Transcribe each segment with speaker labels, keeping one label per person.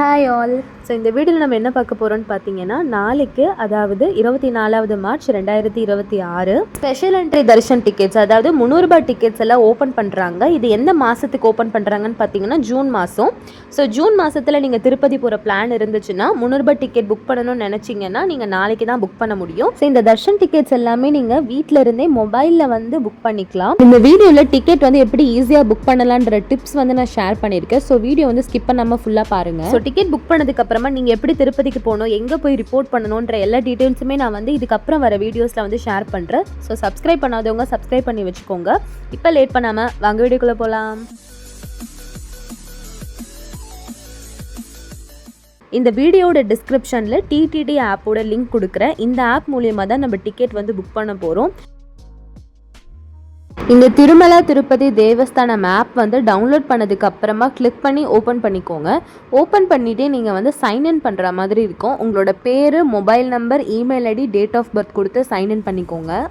Speaker 1: Hi all. So இந்த வீடியோவில் நம்ம என்ன பார்க்க போகிறோம்னு பார்த்தீங்கன்னா, நாளைக்கு அதாவது 24 March 2026 special entry Darshan tickets, அதாவது 300 ரூபாய் டிக்கெட்ஸ் எல்லாம் ஓப்பன் பண்ணுறாங்க. இது எந்த மாதத்துக்கு ஓப்பன் பண்ணுறாங்கன்னு பார்த்தீங்கன்னா ஜூன் மாதம். ஸோ ஜூன் மாதத்தில் நீங்கள் திருப்பதி போகிற பிளான் இருந்துச்சுன்னா 300 ரூபாய் டிக்கெட் புக் பண்ணணும்னு நினச்சிங்கன்னா நீங்கள் நாளைக்கு தான் புக் பண்ண முடியும். ஸோ இந்த தர்ஷன் டிக்கெட்ஸ் எல்லாமே நீங்கள் வீட்டில் இருந்தே மொபைலில் வந்து புக் பண்ணிக்கலாம். இந்த வீடியோவில் டிக்கெட் வந்து எப்படி ஈஸியாக புக் பண்ணலான்ற டிப்ஸ் வந்து நான் ஷேர் பண்ணியிருக்கேன். ஸோ வீடியோ வந்து ஸ்கிப் பண்ணாமல் ஃபுல்லாக பாருங்கள். ஸோ டிக்கெட் புக் பண்ணதுக்கு அப்புறமா நீங்கள் எப்படி திருப்பதிக்கு போகணும், எங்கே போய் ரிப்போர்ட் பண்ணணுன்ற எல்லா டீட்டெயில்ஸுமே நான் வந்து இதுக்கப்புறம் வர வீடியோஸில் வந்து ஷேர் பண்ணுறேன். ஸோ சப்ஸ்கிரைப் பண்ணாதவங்க சப்ஸ்கிரைப் பண்ணி வச்சுக்கோங்க. இப்போ லேட் பண்ணாமல் வாங்க வீடியோக்குள்ளே போகலாம். இந்த வீடியோட டிஸ்கிரிப்ஷனில் டிடிடி ஆப்போட லிங்க் கொடுக்குறேன். இந்த ஆப் மூலியமாக தான் நம்ம டிக்கெட் வந்து புக் பண்ண போகிறோம். இந்த திருமலா திருப்பதி தேவஸ்தானம் ஆப் வந்து டவுன்லோட் பண்ணதுக்கு அப்புறமா கிளிக் பண்ணி ஓப்பன் பண்ணிக்கோங்க. ஓப்பன் பண்ணிவிட்டு நீங்கள் வந்து சைன்இன் பண்ணுற மாதிரி இருக்கும். உங்களோட பேர், mobile number, email ID, date of birth கொடுத்து சைன்இன் பண்ணிக்கோங்க.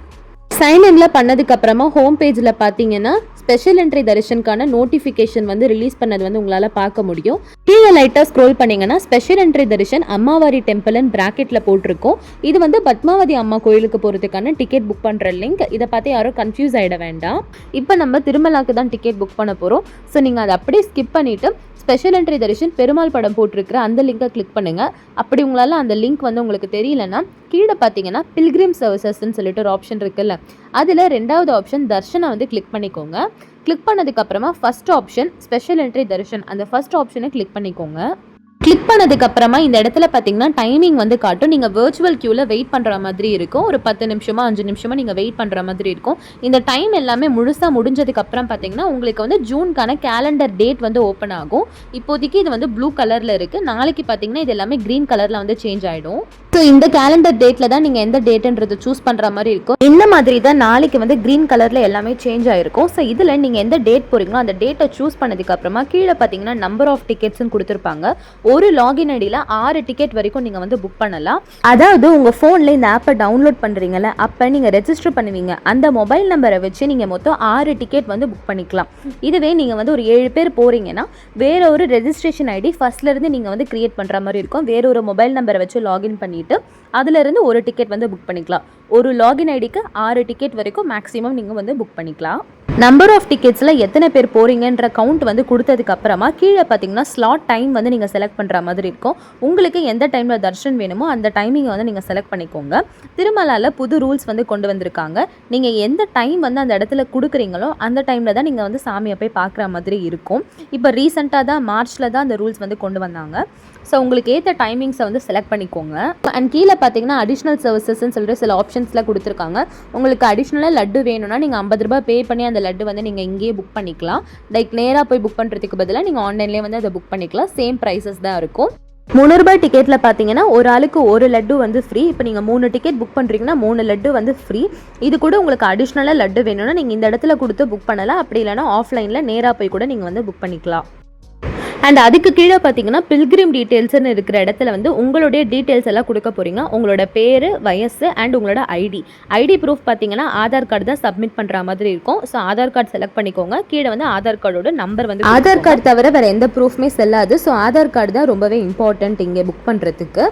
Speaker 1: சைன்இன்ல பண்ணதுக்கு அப்புறமா ஹோம் பேஜில் பார்த்தீங்கன்னா ஸ்பெஷல் என்ட்ரி தரிசனுக்கான நோட்டிஃபிகேஷன் வந்து ரிலீஸ் பண்ணது வந்து உங்களால் பார்க்க முடியும். கீழே லைட்டாக ஸ்க்ரோல் பண்ணிங்கன்னா ஸ்பெஷல் என்ட்ரி தரிசன் அம்மாவாரி டெம்பிள்னு ப்ராக்கெட்டில் போட்டிருக்கோம். இது வந்து பத்மாவதி அம்மா கோயிலுக்கு போகிறதுக்கான டிக்கெட் புக் பண்ணுற லிங்க். இதை பார்த்து யாரும் கன்ஃபியூஸ் ஆகிட வேண்டாம். இப்போ நம்ம திருமலாக்கு தான் டிக்கெட் புக் பண்ண போகிறோம். ஸோ நீங்கள் அதை அப்படியே ஸ்கிப் பண்ணிவிட்டு ஸ்பெஷல் என்ட்ரி தரிசன் பெருமாள் படம் போட்டிருக்கிற அந்த லிங்கை கிளிக் பண்ணுங்கள். அப்படி உங்களால் அந்த லிங்க் வந்து உங்களுக்கு தெரியலன்னா கீழே பார்த்தீங்கன்னா பில்கிரிம் சர்வீசஸ்ன்னு சொல்லிட்டு ஒரு ஆப்ஷன் இருக்குல்ல, அதில் 2வது ஆப்ஷன் தர்ஷனை வந்து கிளிக் பண்ணிக்கோங்க. கிளிக் பண்ணதுக்கப்புறமா first option special entry Darshan, அந்த ஃபஸ்ட் ஆப்ஷனை கிளிக் பண்ணிக்கோங்க. கிளிக் பண்ணதுக்கு அப்புறமா இந்த இடத்துல பார்த்தீங்கன்னா டைமிங் வந்து காட்டும். நீங்கள் வெர்ச்சுவல் க்யூவில் வெயிட் பண்ணுற மாதிரி இருக்கும். ஒரு 10 நிமிஷமா 5 நிமிஷமா நீங்கள் வெயிட் பண்ணுற மாதிரி இருக்கும். இந்த டைம் எல்லாமே முழுசாக முடிஞ்சதுக்கு அப்புறம் பார்த்தீங்கன்னா உங்களுக்கு வந்து ஜூனுக்கான கேலண்டர் டேட் வந்து ஓப்பன் ஆகும். இப்போதைக்கு இது வந்து ப்ளூ கலரில் இருக்குது. நாளைக்கு பார்த்தீங்கன்னா இது எல்லாமே க்ரீன் கலரில் வந்து சேஞ்ச் ஆகிடும். ஸோ இந்த கேலண்டர் டேட்டில் தான் நீங்கள் எந்த டேட்டுன்றது சூஸ் பண்ணுற மாதிரி இருக்கும். இந்த மாதிரி தான் நாளைக்கு வந்து க்ரீன் கலரில் எல்லாமே சேஞ்ச் ஆகிருக்கும். ஸோ இதில் நீங்கள் எந்த டேட் போகிறீங்களோ அந்த டேட்டை சூஸ் பண்ணதுக்கு அப்புறமா கீழே பார்த்தீங்கன்னா நம்பர் ஆஃப் டிக்கெட்ஸ்ன்னு கொடுத்துருப்பாங்க. ஒரு லாகின் ஐடியில் 6 டிக்கெட் வரைக்கும் நீங்கள் வந்து புக் பண்ணலாம். அதாவது உங்கள் ஃபோனில் இந்த ஆப்பை டவுன்லோட் பண்ணுறீங்கல்ல, அப்போ நீங்கள் ரெஜிஸ்டர் பண்ணுவீங்க. அந்த மொபைல் நம்பரை வச்சு நீங்கள் மொத்தம் 6 டிக்கெட் வந்து புக் பண்ணிக்கலாம். இதுவே நீங்கள் வந்து ஒரு 7 பேர் போகிறீங்கன்னா வேற ஒரு ரெஜிஸ்ட்ரேஷன் ஐடி ஃபர்ஸ்ட்லேருந்து நீங்கள் வந்து கிரியேட் பண்ணுற மாதிரி இருக்கும். வேற ஒரு மொபைல் நம்பரை வச்சு லாகின் பண்ணிவிட்டு அதிலிருந்து ஒரு டிக்கெட் வந்து புக் பண்ணிக்கலாம். ஒரு லாகின் ஐடிக்கு 6 டிக்கெட் வரைக்கும் மேக்ஸிமம் நீங்கள் வந்து புக் பண்ணிக்கலாம். நம்பர் ஆஃப் டிக்கெட்ஸில் எத்தனை பேர் போகிறீங்கன்ற கவுண்ட் வந்து கொடுத்ததுக்கு அப்புறமா கீழே பார்த்தீங்கன்னா ஸ்லாட் டைம் வந்து நீங்கள் செலக்ட் பண்ணுற மாதிரி இருக்கும். உங்களுக்கு எந்த டைமில் தர்ஷன் வேணுமோ அந்த டைமிங்கை வந்து நீங்கள் செலக்ட் பண்ணிக்கோங்க. திருமலாவில் புது ரூல்ஸ் வந்து கொண்டு வந்திருக்காங்க. நீங்கள் எந்த டைம் வந்து அந்த இடத்துல கொடுக்குறீங்களோ அந்த டைமில் தான் நீங்கள் வந்து சாமியை போய் பார்க்குற மாதிரி இருக்கும். இப்போ ரீசெண்டாக தான் மார்ச்சில் தான் அந்த ரூல்ஸ் வந்து கொண்டு வந்தாங்க. ஸோ உங்களுக்கு ஏற்ற டைமிங்ஸை வந்து செலக்ட் பண்ணிக்கோங்க. அண்ட் கீழே பார்த்தீங்கன்னா அடிஷ்னல் சர்வீசஸ்ன்னு சொல்லிட்டு சில ஆப்ஷன்ஸ்லாம் கொடுத்துருக்காங்க. உங்களுக்கு அடிஷ்னலாக லட்டு வேணும்னா நீங்கள் 50 ரூபாய் பே பண்ணி அந்த லட்டு வந்து நீங்கள் இங்கேயே புக் பண்ணிக்கலாம். லைக் நேராக போய் புக் பண்ணுறதுக்கு பதிலாக நீங்கள் ஆன்லைன்லேயே வந்து அதை புக் பண்ணிக்கலாம். சேம் ப்ரைஸஸ் தான் இருக்கும். 300 ரூபாய் டிக்கெட்டில் பார்த்தீங்கன்னா ஒரு ஆளுக்கு ஒரு லட்டு வந்து ஃப்ரீ. இப்போ நீங்கள் 3 டிக்கெட் புக் பண்ணுறீங்கன்னா 3 லட்டு வந்து ஃப்ரீ. இது கூட உங்களுக்கு அடிஷ்னலாக லட்டு வேணும்னா நீங்கள் இந்த இடத்துல கொடுத்து புக் பண்ணலாம். அப்படி இல்லைனா ஆஃப்லைனில் நேராக போய் கூட நீங்கள் வந்து புக் பண்ணிக்கலாம். அண்ட் அதுக்கு கீழே பார்த்தீங்கன்னா பில்கிரிம் டீட்டெயில்ஸ்னு இருக்கிற இடத்துல வந்து உங்களுடைய டீட்டெயில்ஸ் எல்லாம் கொடுக்க போகிறீங்க. உங்களோட பேர், வயசு அண்ட் உங்களோட ஐடி ப்ரூஃப் பார்த்தீங்கன்னா ஆதார் கார்டு தான் சப்மிட் பண்ணுற மாதிரி இருக்கும். ஸோ ஆதார் கார்டு செலக்ட் பண்ணிக்கோங்க. கீழே வந்து ஆதார் கார்டோட நம்பர் வந்து ஆதார் கார்டு தவிர வேறு எந்த ப்ரூஃப்மே செல்லாது. ஸோ ஆதார் கார்டு தான் ரொம்பவே இம்பார்ட்டன்ட் இங்கே புக் பண்ணுறதுக்கு.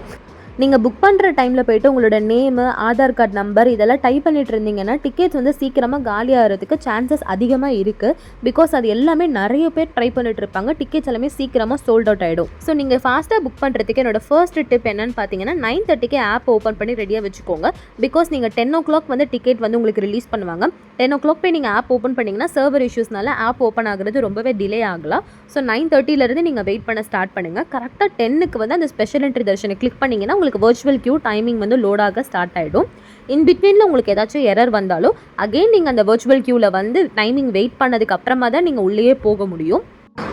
Speaker 1: நீங்கள் புக் பண்ணுற டைமில் போய்ட்டு உங்களோட நேமு, ஆதார் கார்டு நம்பர் இதெல்லாம் டைப் பண்ணிட்டு இருந்தீங்கன்னா டிக்கெட்ஸ் வந்து சீக்கிரமாக காலி ஆகிறதுக்கு சான்சஸ் அதிகமாக இருக்குது. பிகாஸ் அது எல்லாமே நிறைய பேர் ட்ரை பண்ணிட்டு இருப்பாங்க. டிக்கெட்ஸ் எல்லாமே சீக்கிரமாக சோல்ட் அவுட் ஆகிடும். ஸோ நீங்கள் ஃபாஸ்ட்டாக புக் பண்ணுறதுக்கு என்னோட ஃபர்ஸ்ட் டிப் என்னன்னு பார்த்தீங்கன்னா 9:30க்கு ஆப் ஓப்பன் பண்ணி ரெடியாக வச்சுக்கோங்க. பிகாஸ் நீங்கள் 10 o'clock வந்து டிக்கெட் வந்து உங்களுக்கு ரிலீஸ் பண்ணுவாங்க. 10 o'clock போய் நீங்கள் ஆப் ஓப்பன் பண்ணிங்கன்னா சர்வர் இஷ்யூஸ்னால ஆப் ஓப்பன் ஆகிறது ரொம்பவே டிலே ஆகலாம். ஸோ 9:30லேருந்து நீங்கள் வெயிட் பண்ண ஸ்டார்ட் பண்ணுங்கள். கரெக்டாக 10க்கு வந்து அந்த ஸ்பெஷல் என்ட்ரி தர்ஷனை கிளிக் பண்ணிங்கன்னா உங்களுக்கு வர்ச்சுவல் கியூ டைமிங் வந்து லோட் ஆக ஸ்டார்ட் ஆகிடும். இன் பிட்வீனில் உங்களுக்கு ஏதாச்சும் எரர் வந்தாலும் அகெயின் நீங்கள் அந்த வர்ச்சுவல் கியூவில் வந்து டைமிங் வெயிட் பண்ணதுக்கு அப்புறமா தான் நீங்கள் உள்ளேயே போக முடியும்.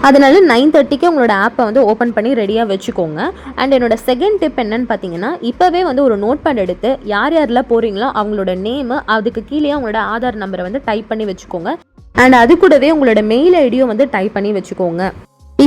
Speaker 1: அதனால 9:30க்கு உங்களோட ஆப்பை வந்து ஓப்பன் பண்ணி ரெடியாக வச்சுக்கோங்க. அண்ட் என்னோட செகண்ட் டிப் என்னன்னு பார்த்தீங்கன்னா இப்போவே வந்து ஒரு நோட் பேட் எடுத்து யார் யாரெல்லாம் போகிறீங்களோ அவங்களோட நேமு, அதுக்கு கீழே உங்களோட ஆதார் நம்பரை வந்து டைப் பண்ணி வச்சுக்கோங்க. அண்ட் அது கூடவே உங்களோட மெயில் ஐடியும் வந்து டைப் பண்ணி வச்சுக்கோங்க.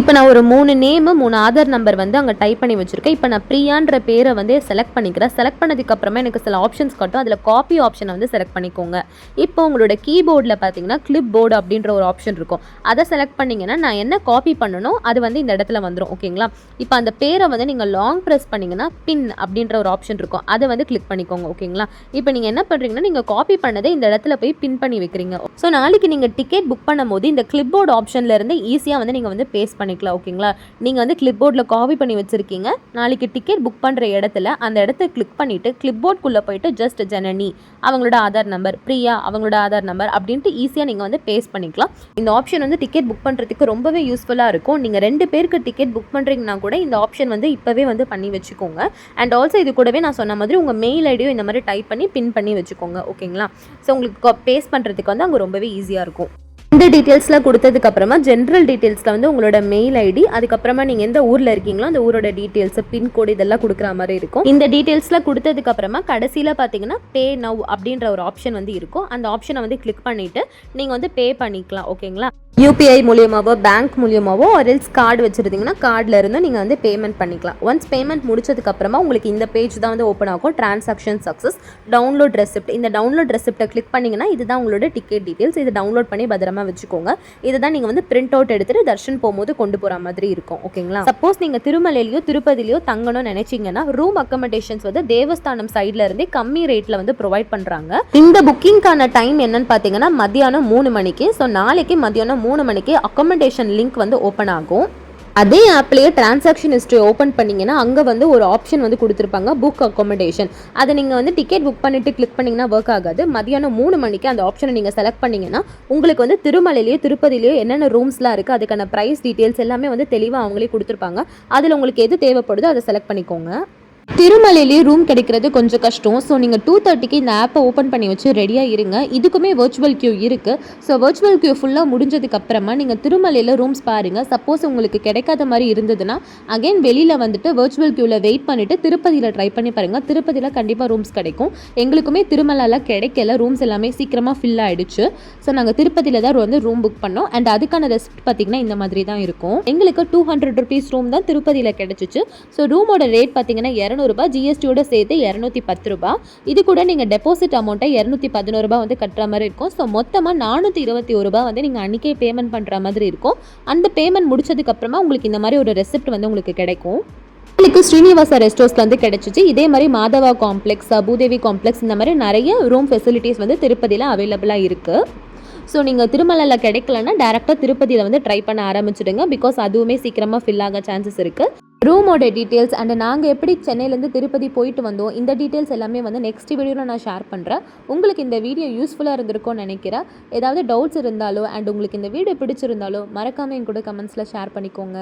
Speaker 1: இப்போ நான் ஒரு 3 நேமு 3 ஆதார் நம்பர் வந்து அங்கே டைப் பண்ணி வச்சுருக்கேன். இப்போ நான் பிரியான்ற பேரை வந்து செலக்ட் பண்ணிக்கிறேன். செலக்ட் பண்ணதுக்கப்புறமா எனக்கு சில ஆப்ஷன்ஸ் காட்டும். அதில் காப்பி ஆப்ஷனை வந்து செலக்ட் பண்ணிக்கோங்க. இப்போ உங்களோட கீபோர்டில் பார்த்தீங்கன்னா கிளிப் போர்டு அப்படின்ற ஒரு ஆப்ஷன் இருக்கும். அதை செலக்ட் பண்ணிங்கன்னா நான் என்ன காப்பி பண்ணணும் அது வந்து இந்த இடத்துல வந்துடும். ஓகேங்களா? இப்போ அந்த பேரை வந்து நீங்கள் லாங் ப்ரெஸ் பண்ணிங்கன்னா பின் அப்படின்ற ஒரு ஆப்ஷன் இருக்கும். அதை வந்து கிளிக் பண்ணிக்கோங்க. ஓகேங்களா? இப்போ நீங்கள் என்ன பண்ணுறீங்கன்னா நீங்கள் காப்பி பண்ணதை இந்த இடத்துல போய் பின் பண்ணி வைக்கிறீங்க. ஸோ நாளைக்கு நீங்கள் டிக்கெட் புக் பண்ணும்போது இந்த கிளிப் போர்டு ஆப்ஷன்லேருந்து ஈஸியாக வந்து நீங்கள் வந்து பேஸ்ட் பண்ணிக்கலாம். ஓகேங்களா? நீங்கள் வந்து கிளிப் போர்டில் காப்பி பண்ணி வச்சுருக்கீங்க. நாளைக்கு டிக்கெட் புக் பண்ணுற இடத்துல அந்த இடத்த கிளிக் பண்ணிவிட்டு கிளிப் போர்டுக்குள்ளே போயிட்டு ஜஸ்ட் ஜனனி அவங்களோட ஆதார் நம்பர், பிரியா அவங்களோட ஆதார் நம்பர் அப்படின்ட்டு ஈஸியாக நீங்கள் வந்து பேஸ்ட் பண்ணிக்கலாம். இந்த ஆப்ஷன் வந்து டிக்கெட் புக் பண்ணுறதுக்கு ரொம்பவே யூஸ்ஃபுல்லாக இருக்கும். நீங்கள் 2 பேருக்கு டிக்கெட் புக் பண்ணுறீங்கன்னா கூட இந்த ஆப்ஷன் வந்து இப்போவே வந்து பண்ணி வச்சுக்கோங்க. அண்ட் ஆல்சோ இது கூடவே நான் சொன்ன மாதிரி உங்கள் மெயில் ஐடியும் இந்த மாதிரி டைப் பண்ணி பின் பண்ணி வச்சுக்கோங்க. ஓகேங்களா? ஸோ உங்களுக்கு பேஸ்ட் பண்ணுறதுக்கு வந்து அங்கே ரொம்பவே ஈஸியாக இருக்கும். இந்த டீட்டெயில்ஸ்லாம் கொடுத்ததுக்கப்புறமா ஜென்ரல் டீட்டெயில்ஸில் வந்து உங்களோட மெயில் ஐடி, அதுக்கப்புறமா நீங்கள் எந்த ஊரில் இருக்கீங்களோ அந்த ஊரோட டீட்டெயில்ஸ், பின்கோடு இதெல்லாம் கொடுக்குற மாதிரி இருக்கும். இந்த டீட்டெயில்ஸ்லாம் கொடுத்ததுக்கப்புறமா கடைசியில் பார்த்தீங்கன்னா பே நவ் அப்படின்ற ஒரு ஆப்ஷன் வந்து இருக்கும். அந்த ஆப்ஷனை வந்து கிளிக் பண்ணிவிட்டு நீங்கள் வந்து பே பண்ணிக்கலாம். ஓகேங்களா? யூபிஐ மூலியமாவோ பேங்க் மூலியமாவோ ஆர்எல்ஸ் கார்டு வச்சுருந்தீங்கன்னா கார்டில் இருந்து நீங்கள் வந்து பேமெண்ட் பண்ணிக்கலாம். ஒன்ஸ் பேமெண்ட் முடிச்சதுக்கப்புறமா உங்களுக்கு இந்த பேஜ் தான் வந்து ஓப்பன் ஆகும். Transaction success, download receipt. இந்த டவுன்லோட் ரெசிப்ட்டை கிளிக் பண்ணிங்கன்னா இதுதான் உங்களோட டிக்கெட் டீட்டெயில்ஸ். இது டவுன்லோட் பண்ணி பத்திரமா வச்சுக்கோங்க. இதுதான் நீங்கள் வந்து பிரிண்ட் அவுட் எடுத்துகிட்டு தர்ஷன் போகும்போது கொண்டு போகிற மாதிரி இருக்கும். ஓகேங்களா? சப்போஸ் நீங்கள் திருமலையிலையோ திருப்பதிலையோ தங்கணும்னு நினைச்சிங்கன்னா ரூம் அக்கமடேஷன்ஸ் வந்து தேவஸ்தானம் சைடில் இருந்தே கம்மி ரேட்டில் வந்து ப்ரொவைட் பண்ணுறாங்க. இந்த புக்கிங்கான டைம் என்னன்னு பார்த்தீங்கன்னா மதியானம் 3 மணிக்கு. ஸோ நாளைக்கு மதியானம் 3 மணிக்கு அக்கமடேஷன் லிங்க் வந்து ஓப்பன் ஆகும். அதே ஆப்லேயே டிரான்சாக்ஷன் ஹிஸ்ட்ரி ஓப்பன் பண்ணிங்கன்னா அங்கே வந்து ஒரு ஆப்ஷன் வந்து கொடுத்துருப்பாங்க புக் அக்கமடேஷன். அதை நீங்கள் வந்து டிக்கெட் புக் பண்ணிவிட்டு கிளிக் பண்ணிங்கன்னா ஒர்க் ஆகாது. மதியானம் 3 மணிக்கு அந்த ஆப்ஷனை நீங்கள் செலக்ட் பண்ணிங்கன்னா உங்களுக்கு வந்து திருமலையிலையோ திருப்பதிலையோ என்னென்ன ரூம்ஸ்லாம் இருக்குது அதுக்கான ப்ரைஸ் டீட்டெயில்ஸ் எல்லாமே வந்து தெளிவாக அவங்களே கொடுத்துருப்பாங்க. அதில் உங்களுக்கு எது தேவைப்படுதோ அதை செலக்ட் பண்ணிக்கோங்க. திருமலையிலேயே ரூம் கிடைக்கிறது கொஞ்சம் கஷ்டம். ஸோ நீங்கள் 2:30க்கு இந்த ஆப்பை ஓப்பன் பண்ணி வச்சு ரெடியாக இருங்க. இதுக்குமே வர்ச்சுவல் கியூ இருக்குது. ஸோ வர்ச்சுவல் கியூ ஃபுல்லாக முடிஞ்சதுக்கப்புறமா நீங்கள் திருமலையில் ரூம்ஸ் பாருங்கள். சப்போஸ் உங்களுக்கு கிடைக்காத மாதிரி இருந்ததுன்னா அகைன் வெளியில் வந்துட்டு வர்ச்சுவல் கியூவில் வெயிட் பண்ணிவிட்டு திருப்பதியில் ட்ரை பண்ணி பாருங்கள். திருப்பதியில் கண்டிப்பாக ரூம்ஸ் கிடைக்கும். எங்களுக்குமே திருமலையில் கிடைக்கல, ரூம்ஸ் எல்லாமே சீக்கிரமாக ஃபில் ஆகிடுச்சு. ஸோ நாங்கள் திருப்பதியில் தான் வந்து ரூம் புக் பண்ணோம். அண்ட் அதுக்கான ரெசிப்ட் பார்த்திங்கன்னா இந்த மாதிரி தான் இருக்கும். எங்களுக்கு 200 rupees ரூம் தான் திருப்பதியில் கிடச்சிச்சு. ஸோ ரூமோட ரேட் பார்த்திங்கன்னா 200 ரூபாய், ஜிஎஸ்டியோட சேர்த்து 210 ரூபாய். இது கூட நீங்கள் டெபாசிட் அமௌண்ட்டை 211 ரூபாய் வந்து கட்டுற மாதிரி இருக்கும். ஸோ மொத்தமாக 421 ரூபாய் வந்து நீங்கள் அன்றைக்கே பேமெண்ட் பண்ணுற மாதிரி இருக்கும். அந்த பேமெண்ட் முடிச்சதுக்கப்புறமா உங்களுக்கு இந்த மாதிரி ஒரு ரெசிப்ட் வந்து உங்களுக்கு கிடைக்கும். உங்களுக்கு ஸ்ரீனிவாசா ரெஸ்ட் ஹவுஸ்ல வந்து கிடைச்சிச்சு. இதே மாதிரி மாதவா காம்ப்ளெக்ஸ், பூதேவி காம்ப்ளெக்ஸ் இந்த மாதிரி நிறைய ரூம் ஃபெசிலிட்டிஸ் வந்து திருப்பதியில் அவைலபிளாக இருக்குது. ஸோ நீங்கள் திருமலையில் கிடைக்கலன்னா டேரெக்டாக திருப்பதியில் வந்து ட்ரை பண்ண ஆரம்பிச்சிடுங்க. பிகாஸ் அதுவுமே சீக்கிரமாக ஃபில் ஆக சான்சஸ் இருக்குது. ரூமோட டீட்டெயில்ஸ் அண்ட் நாங்கள் எப்படி சென்னையிலேருந்து திருப்பதி போயிட்டு வந்தோம் இந்த டீட்டெயில்ஸ் எல்லாமே வந்து நெக்ஸ்ட் வீடியோவில் நான் ஷேர் பண்ணுறேன். உங்களுக்கு இந்த வீடியோ யூஸ்ஃபுல்லாக இருந்திருக்கும்னு நினைக்கிறேன். ஏதாவது டவுட்ஸ் இருந்தாலோ அண்ட் உங்களுக்கு இந்த வீடியோ பிடிச்சிருந்தாலோ மறக்காமல் என் கூட கமெண்ட்ஸில் ஷேர் பண்ணிக்கோங்க.